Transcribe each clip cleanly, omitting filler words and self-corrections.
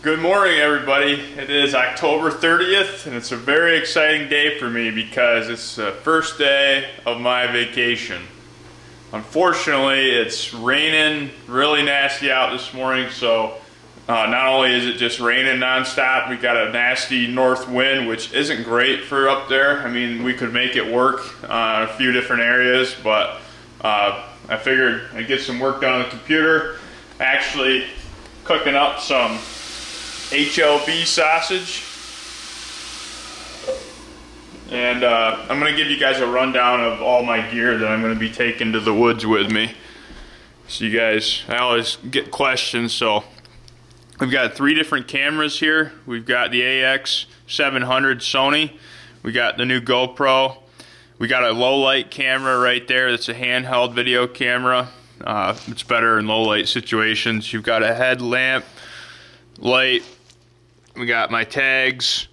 Good morning, everybody. It is October 30th, and it's a very exciting day for me because it's the first day of my vacation. Unfortunately, it's raining really nasty out this morning, so not only is it just raining nonstop, we got a nasty north wind, which isn't great for up there. I mean, we could make it work in a few different areas, but I figured I'd get some work done on the computer. Actually cooking up some HLB sausage, and I'm going to give you guys a rundown of all my gear that I'm going to be taking to the woods with me. So you guys, I always get questions, so we've got 3 different cameras here. We've got the AX700 Sony, we got the new GoPro, we got a low light camera right there that's a handheld video camera. It's better in low light situations. You've got a headlamp light, we got my tags,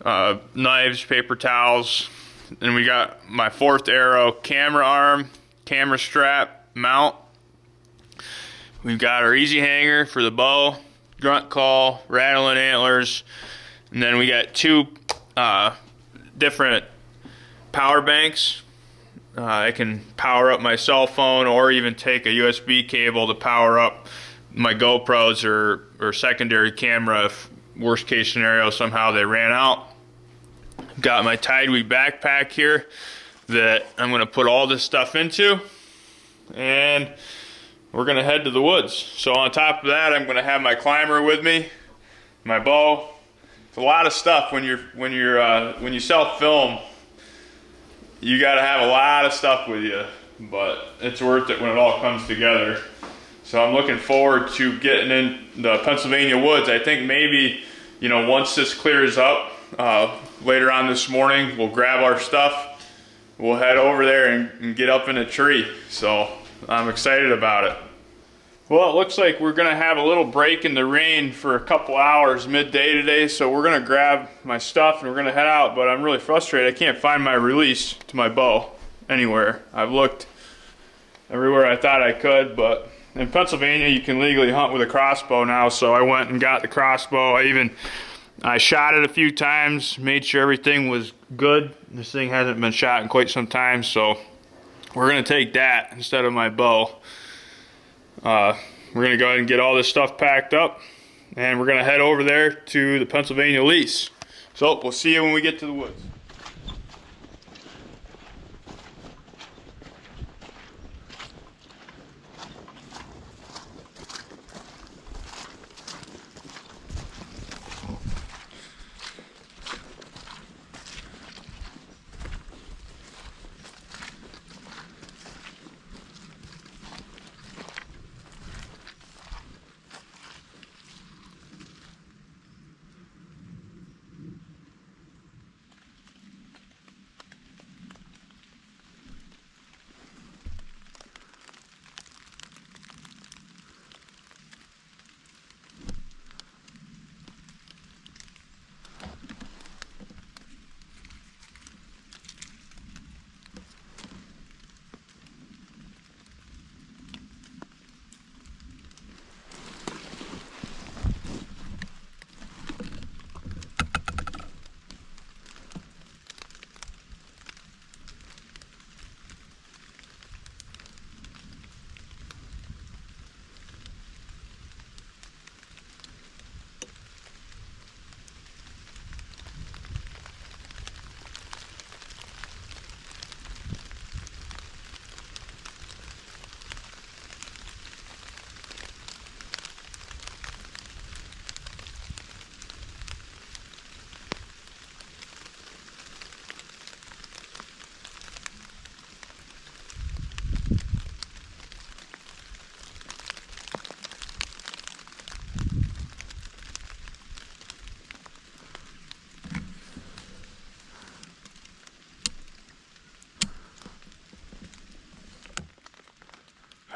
knives, paper towels, and we got my 4th arrow camera arm, camera strap, mount. We've got our easy hanger for the bow, grunt call, rattling antlers, and then we got 2 different power banks. I can power up my cell phone or even take a USB cable to power up my GoPros or secondary camera if worst case scenario somehow they ran out. Got my Tideweed backpack here that I'm going to put all this stuff into, and we're going to head to the woods. So on top of that, I'm going to have my climber with me, my bow. It's a lot of stuff when you self-film. You got to have a lot of stuff with you, but it's worth it when it all comes together. So I'm looking forward to getting in the Pennsylvania woods. I think maybe, once this clears up later on this morning, we'll grab our stuff, we'll head over there and get up in a tree. So I'm excited about it. Well, it looks like we're gonna have a little break in the rain for a couple hours midday today, so we're gonna grab my stuff and we're gonna head out, but I'm really frustrated. I can't find my release to my bow anywhere. I've looked everywhere I thought I could, but in Pennsylvania you can legally hunt with a crossbow now, so I went and got the crossbow. I shot it a few times, made sure everything was good. This thing hasn't been shot in quite some time, so we're gonna take that instead of my bow. We're gonna go ahead and get all this stuff packed up, and we're gonna head over there to the Pennsylvania lease. So we'll see you when we get to the woods.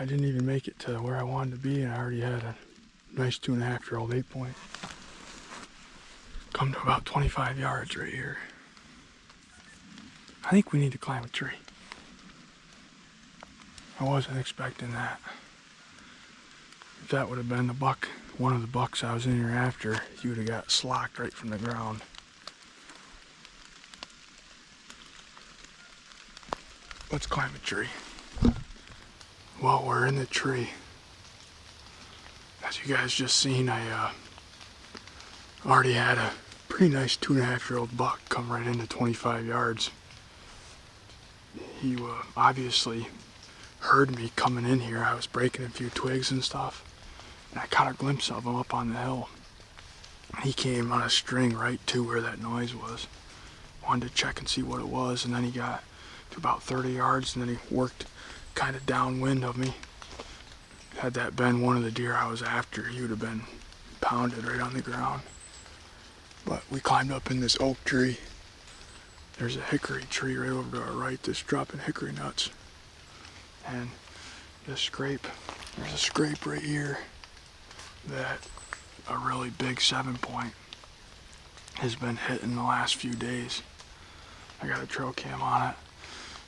I didn't even make it to where I wanted to be, and I already had a nice 2.5-year-old 8-point. Come to about 25 yards right here. I think we need to climb a tree. I wasn't expecting that. If that would have been the buck one of the bucks I was in here after, he would have got slocked right from the ground. Let's climb a tree. Well, we're in the tree. As you guys just seen, I already had a pretty nice 2.5-year-old buck come right into 25 yards. He obviously heard me coming in here. I was breaking a few twigs and stuff, and I caught a glimpse of him up on the hill. He came on a string right to where that noise was. Wanted to check and see what it was, and then he got to about 30 yards, and then he worked kind of downwind of me. Had that been one of the deer I was after, he would have been pounded right on the ground. But we climbed up in this oak tree. There's a hickory tree right over to our right that's dropping hickory nuts. And this scrape, there's a scrape right here that a really big 7-point has been hit in the last few days. I got a trail cam on it.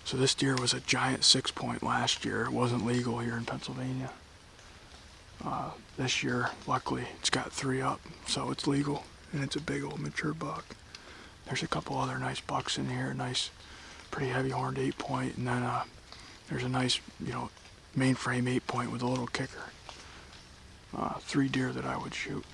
So this deer was a giant 6-point last year. It wasn't legal here in Pennsylvania. This year, luckily, it's got 3 up, so it's legal, and it's a big old mature buck. There's a couple other nice bucks in here, nice, pretty heavy horned 8-point, and then there's a nice, mainframe 8-point with a little kicker. 3 deer that I would shoot.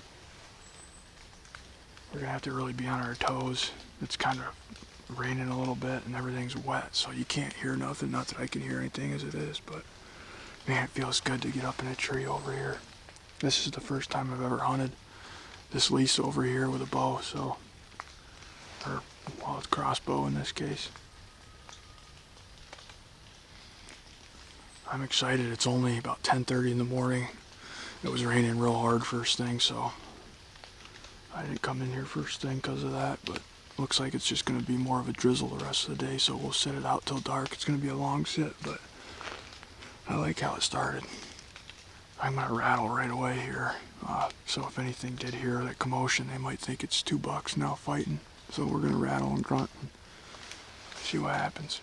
We're gonna have to really be on our toes. It's kind of raining a little bit and everything's wet, so you can't hear nothing. Not that I can hear anything as it is, but man, it feels good to get up in a tree over here. This is the first time I've ever hunted this lease over here with a bow, it's crossbow in this case. I'm excited. It's only about 10:30 in the morning. It was raining real hard first thing, so I didn't come in here first thing because of that, but looks like it's just going to be more of a drizzle the rest of the day, so we'll sit it out till dark. It's going to be a long sit, but I like how it started. I'm going to rattle right away here, so if anything did hear that commotion, they might think it's 2 bucks now fighting. So we're going to rattle and grunt and see what happens.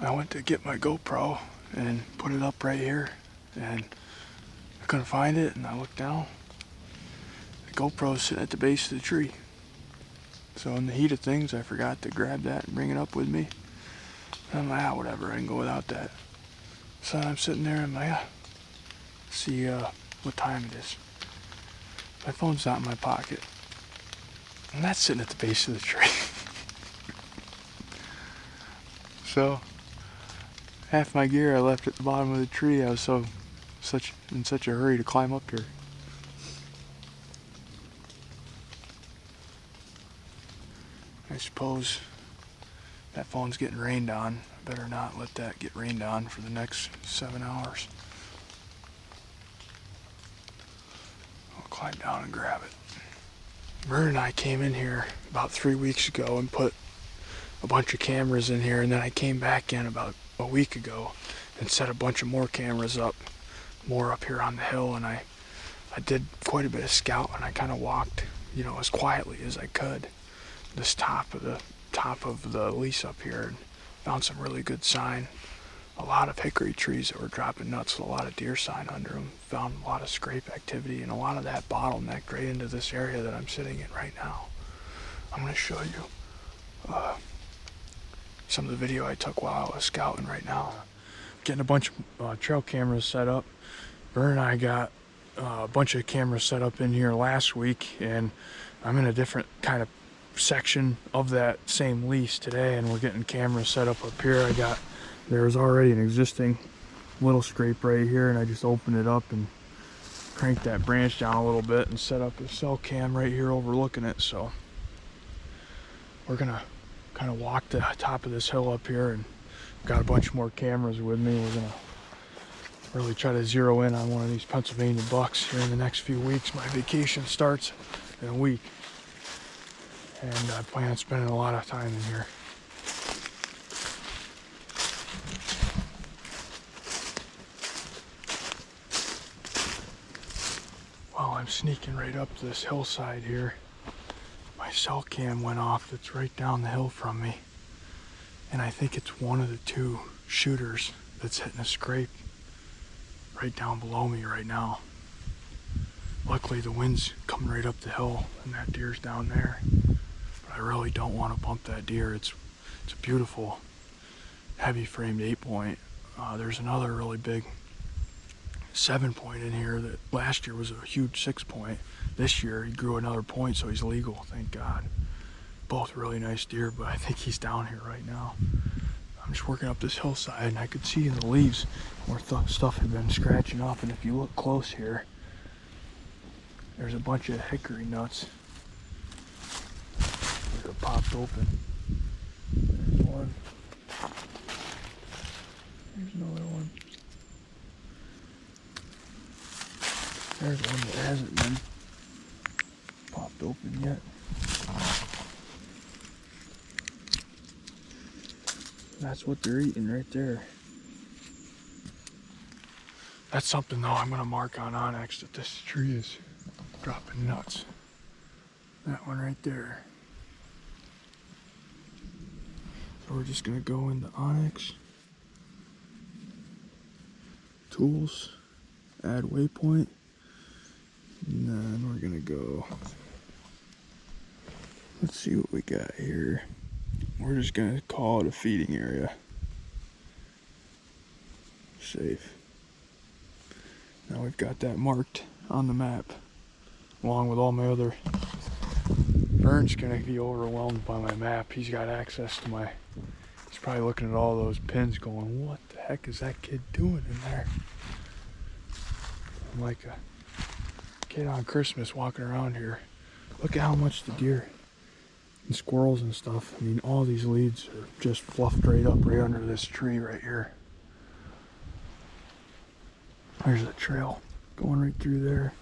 I went to get my GoPro and put it up right here, and I couldn't find it, and I looked down. The GoPro's sitting at the base of the tree. So in the heat of things, I forgot to grab that and bring it up with me. And I'm like, whatever, I can go without that. So I'm sitting there, and I'm like, see what time it is. My phone's not in my pocket. And that's sitting at the base of the tree. So half my gear I left at the bottom of the tree. I was in such a hurry to climb up here. I suppose that phone's getting rained on. I better not let that get rained on for the next 7 hours. I'll climb down and grab it. Vern and I came in here about 3 weeks ago and put a bunch of cameras in here, and then I came back in about a week ago and set a bunch of more cameras up, more up here on the hill. And I did quite a bit of scouting. I kind of walked, you know, as quietly as I could this top of the lease up here, and found some really good sign. A lot of hickory trees that were dropping nuts with a lot of deer sign under them. Found a lot of scrape activity, and a lot of that bottlenecked right into this area that I'm sitting in right now. I'm going to show you some of the video I took while I was scouting right now. Getting a bunch of trail cameras set up. Vern and I got a bunch of cameras set up in here last week, and I'm in a different kind of section of that same lease today, and we're getting cameras set up here. There's already an existing little scrape right here, and I just opened it up and cranked that branch down a little bit and set up a cell cam right here overlooking it. So we're gonna kind of walk the top of this hill up here, and got a bunch more cameras with me. We're gonna really try to zero in on one of these Pennsylvania bucks here in the next few weeks. My vacation starts in a week, and I plan on spending a lot of time in here. While I'm sneaking right up this hillside here, my cell cam went off. It's right down the hill from me, and I think it's one of the two shooters that's hitting a scrape right down below me right now. Luckily the wind's coming right up the hill and that deer's down there, but I really don't want to bump that deer. It's a beautiful heavy framed 8-point. There's another really big 7-point in here that last year was a huge 6-point. This year he grew another point, so he's legal, thank God. Both really nice deer, but I think he's down here right now. I'm just working up this hillside, and I could see in the leaves where stuff had been scratching up, and if you look close here, there's a bunch of hickory nuts that are popped open. There's one. There's another one. There's one that hasn't been popped open yet. That's what they're eating right there. That's something though I'm gonna mark on Onyx, that this tree is dropping nuts. That one right there. So we're just gonna go into Onyx, tools, add waypoint, and then we're gonna go, let's see what we got here. We're just gonna call it a feeding area. Safe. Now we've got that marked on the map, along with all my other. Vern's gonna be overwhelmed by my map. He's got access to my, he's probably looking at all those pins going, what the heck is that kid doing in there? I'm like a kid on Christmas walking around here. Look at how much the deer and squirrels and stuff. I mean, all these leads are just fluffed right up right under this tree right here. There's a trail going right through there.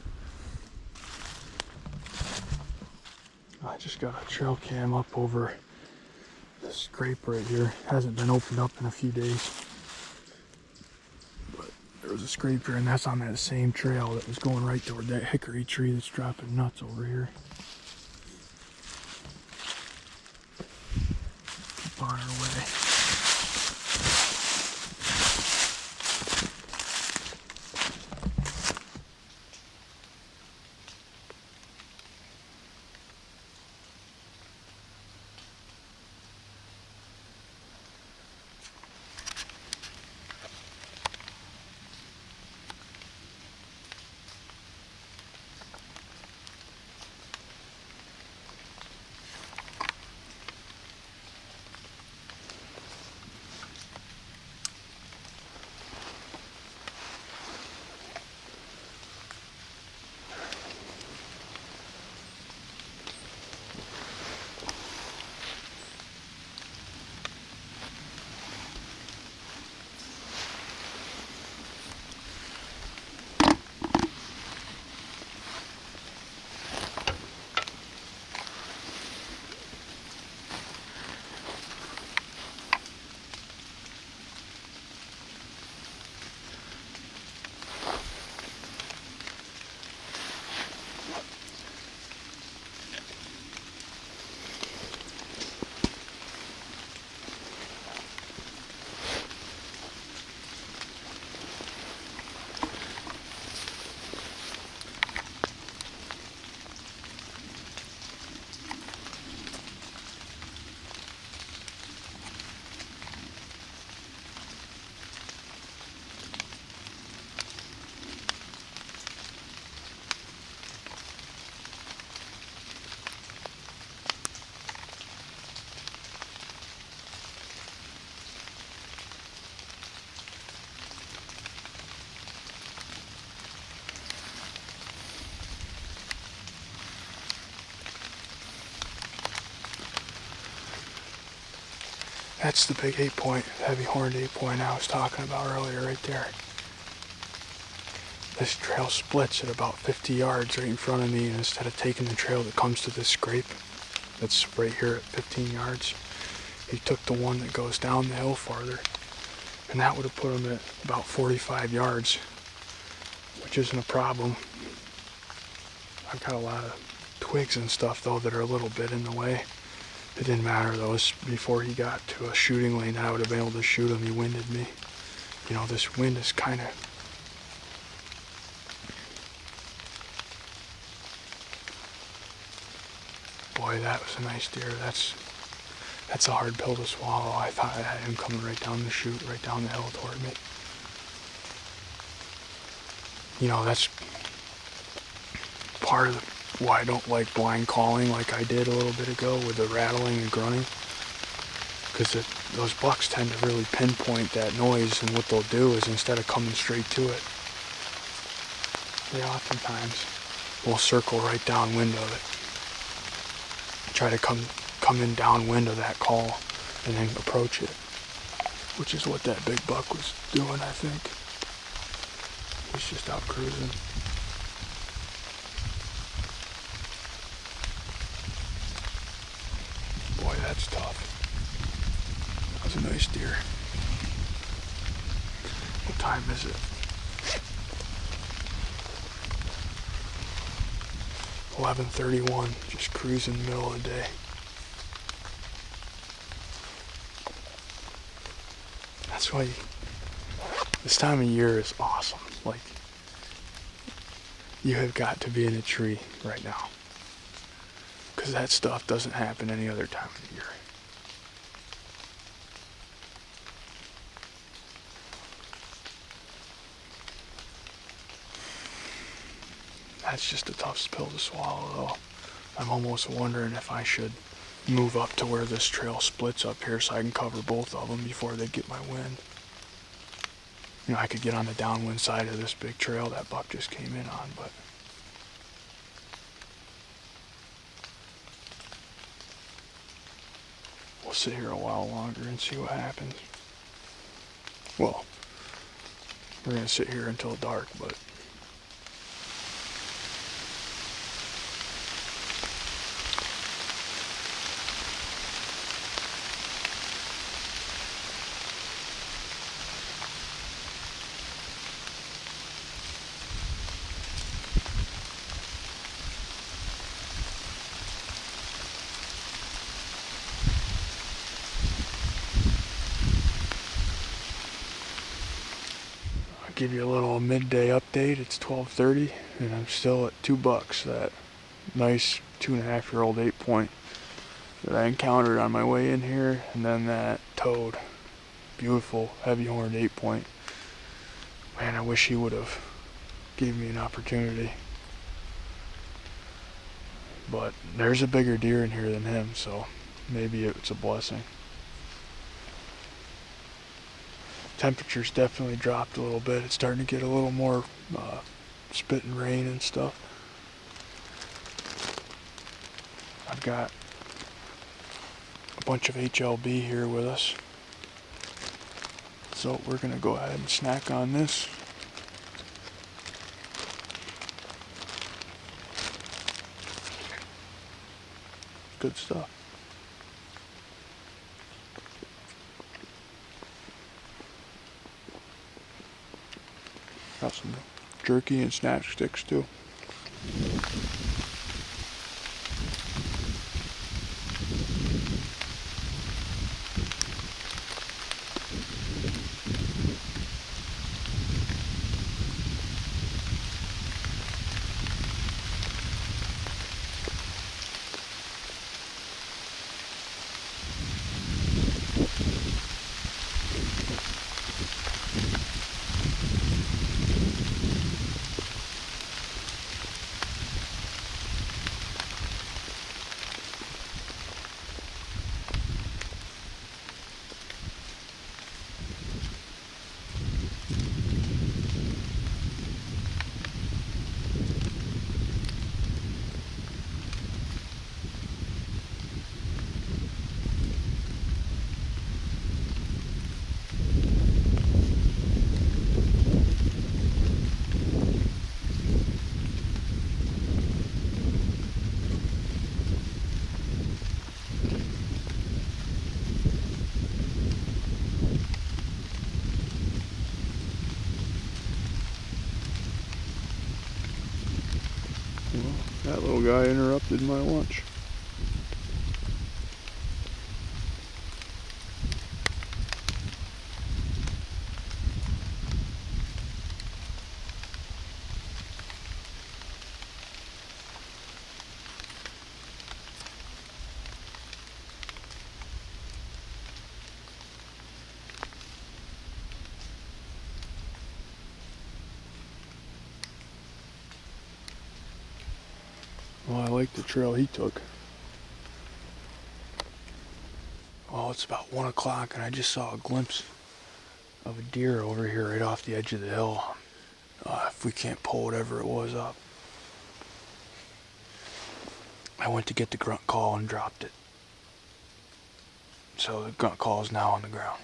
I just got a trail cam up over this scrape right here. Hasn't been opened up in a few days, but there was a scrape here, and that's on that same trail that was going right toward that hickory tree that's dropping nuts over here. Keep on our way. That's the big 8-point, heavy horned 8-point I was talking about earlier right there. This trail splits at about 50 yards right in front of me, and instead of taking the trail that comes to this scrape that's right here at 15 yards, he took the one that goes down the hill farther, and that would have put him at about 45 yards, which isn't a problem. I've got a lot of twigs and stuff though that are a little bit in the way. It didn't matter though. Before he got to a shooting lane that I would have been able to shoot him, he winded me. You know, this wind is kind of... Boy, that was a nice deer. That's a hard pill to swallow. I thought I had him coming right down the chute, right down the hill toward me. You know, that's part of why I don't like blind calling like I did a little bit ago with the rattling and grunting. Because those bucks tend to really pinpoint that noise, and what they'll do is instead of coming straight to it, they oftentimes will circle right downwind of it. Try to come in downwind of that call and then approach it, which is what that big buck was doing, I think. He's just out cruising. Boy, that's tough. That was a nice deer. What time is it? 11:31, just cruising the middle of the day. That's why this time of year is awesome. Like, you have got to be in a tree right now, because that stuff doesn't happen any other time of the year. That's just a tough pill to swallow though. I'm almost wondering if I should move up to where this trail splits up here so I can cover both of them before they get my wind. You know, I could get on the downwind side of this big trail that buck just came in on, but we'll sit here a while longer and see what happens. Well, we're gonna sit here until dark, but give you a little midday update. It's 12:30 and I'm still at $2. That nice 2.5-year-old 8-point that I encountered on my way in here, and then that toad, beautiful heavy horned 8-point. Man, I wish he would have gave me an opportunity, but there's a bigger deer in here than him, so maybe it's a blessing. Temperature's definitely dropped a little bit. It's starting to get a little more spit and rain and stuff. I've got a bunch of HLB here with us, so we're gonna go ahead and snack on this. Good stuff. Got some jerky and snatch sticks too. Well, that little guy interrupted my lunch. Well, I like the trail he took. Well, it's about 1 o'clock and I just saw a glimpse of a deer over here right off the edge of the hill. If we can't pull whatever it was up. I went to get the grunt call and dropped it. So the grunt call is now on the ground.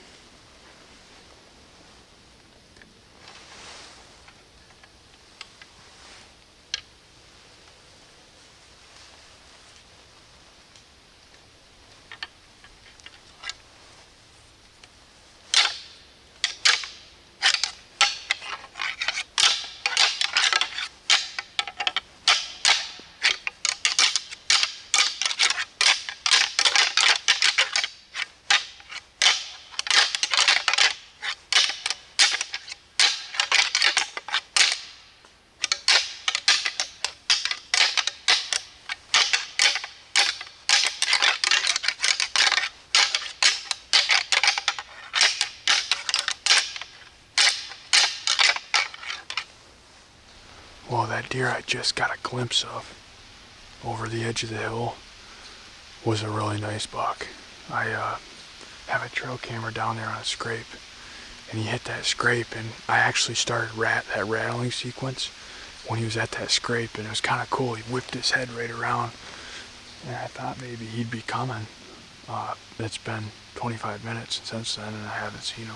Well, that deer I just got a glimpse of over the edge of the hill was a really nice buck. I have a trail camera down there on a scrape, and he hit that scrape, and I actually started that rattling sequence when he was at that scrape, and it was kind of cool. He whipped his head right around, and I thought maybe he'd be coming. It's been 25 minutes since then, and I haven't seen him.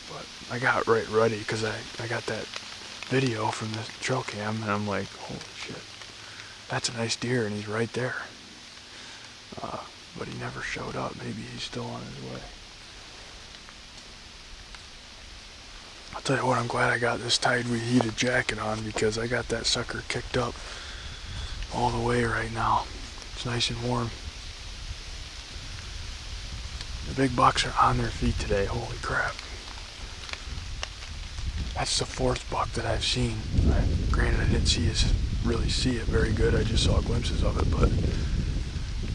But I got right ready because I got that video from the trail cam, and I'm like, holy shit, that's a nice deer, and he's right there. But he never showed up. Maybe he's still on his way. I'll tell you what, I'm glad I got this tied with heated jacket on because I got that sucker kicked up all the way right now. It's nice and warm. The big bucks are on their feet today. Holy crap. That's the 4th buck that I've seen. Granted, I didn't really see it very good. I just saw glimpses of it, but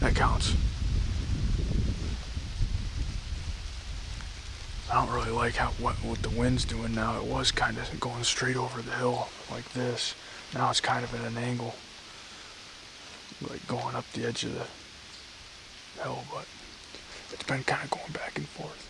that counts. I don't really like what the wind's doing now. It was kind of going straight over the hill like this. Now it's kind of at an angle, like going up the edge of the hill, but it's been kind of going back and forth.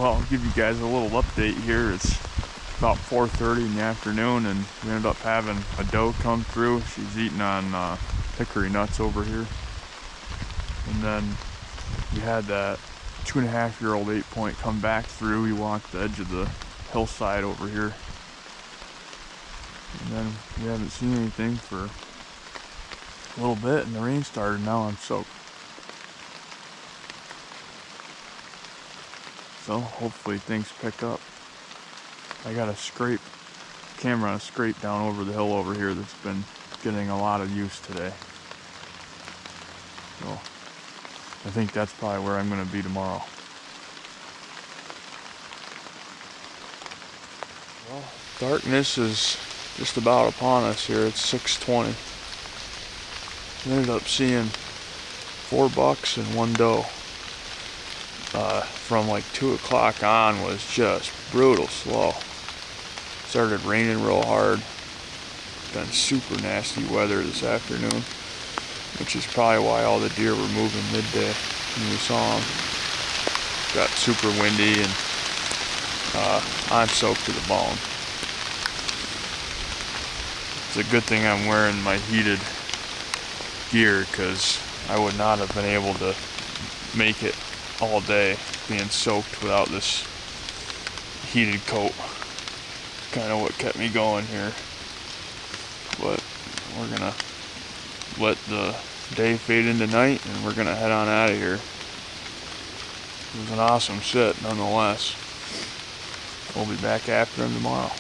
Well, I'll give you guys a little update here. It's about 4:30 in the afternoon, and we ended up having a doe come through. She's eating on hickory nuts over here. And then we had that 2.5-year-old 8-point come back through. He walked the edge of the hillside over here. And then we haven't seen anything for a little bit, and the rain started. Now I'm soaked. So hopefully things pick up. I got a camera on a scrape down over the hill over here that's been getting a lot of use today. So I think that's probably where I'm going to be tomorrow. Well, darkness is just about upon us here. It's 6:20. We ended up seeing 4 bucks and 1 doe. From like 2 o'clock on was just brutal slow. Started raining real hard. Been super nasty weather this afternoon, which is probably why all the deer were moving midday when we saw them. Got super windy, and I'm soaked to the bone. It's a good thing I'm wearing my heated gear, because I would not have been able to make it all day being soaked without this heated coat. Kind of what kept me going here. But we're gonna let the day fade into night, and we're gonna head on out of here. It was an awesome sit nonetheless. We'll be back after him tomorrow.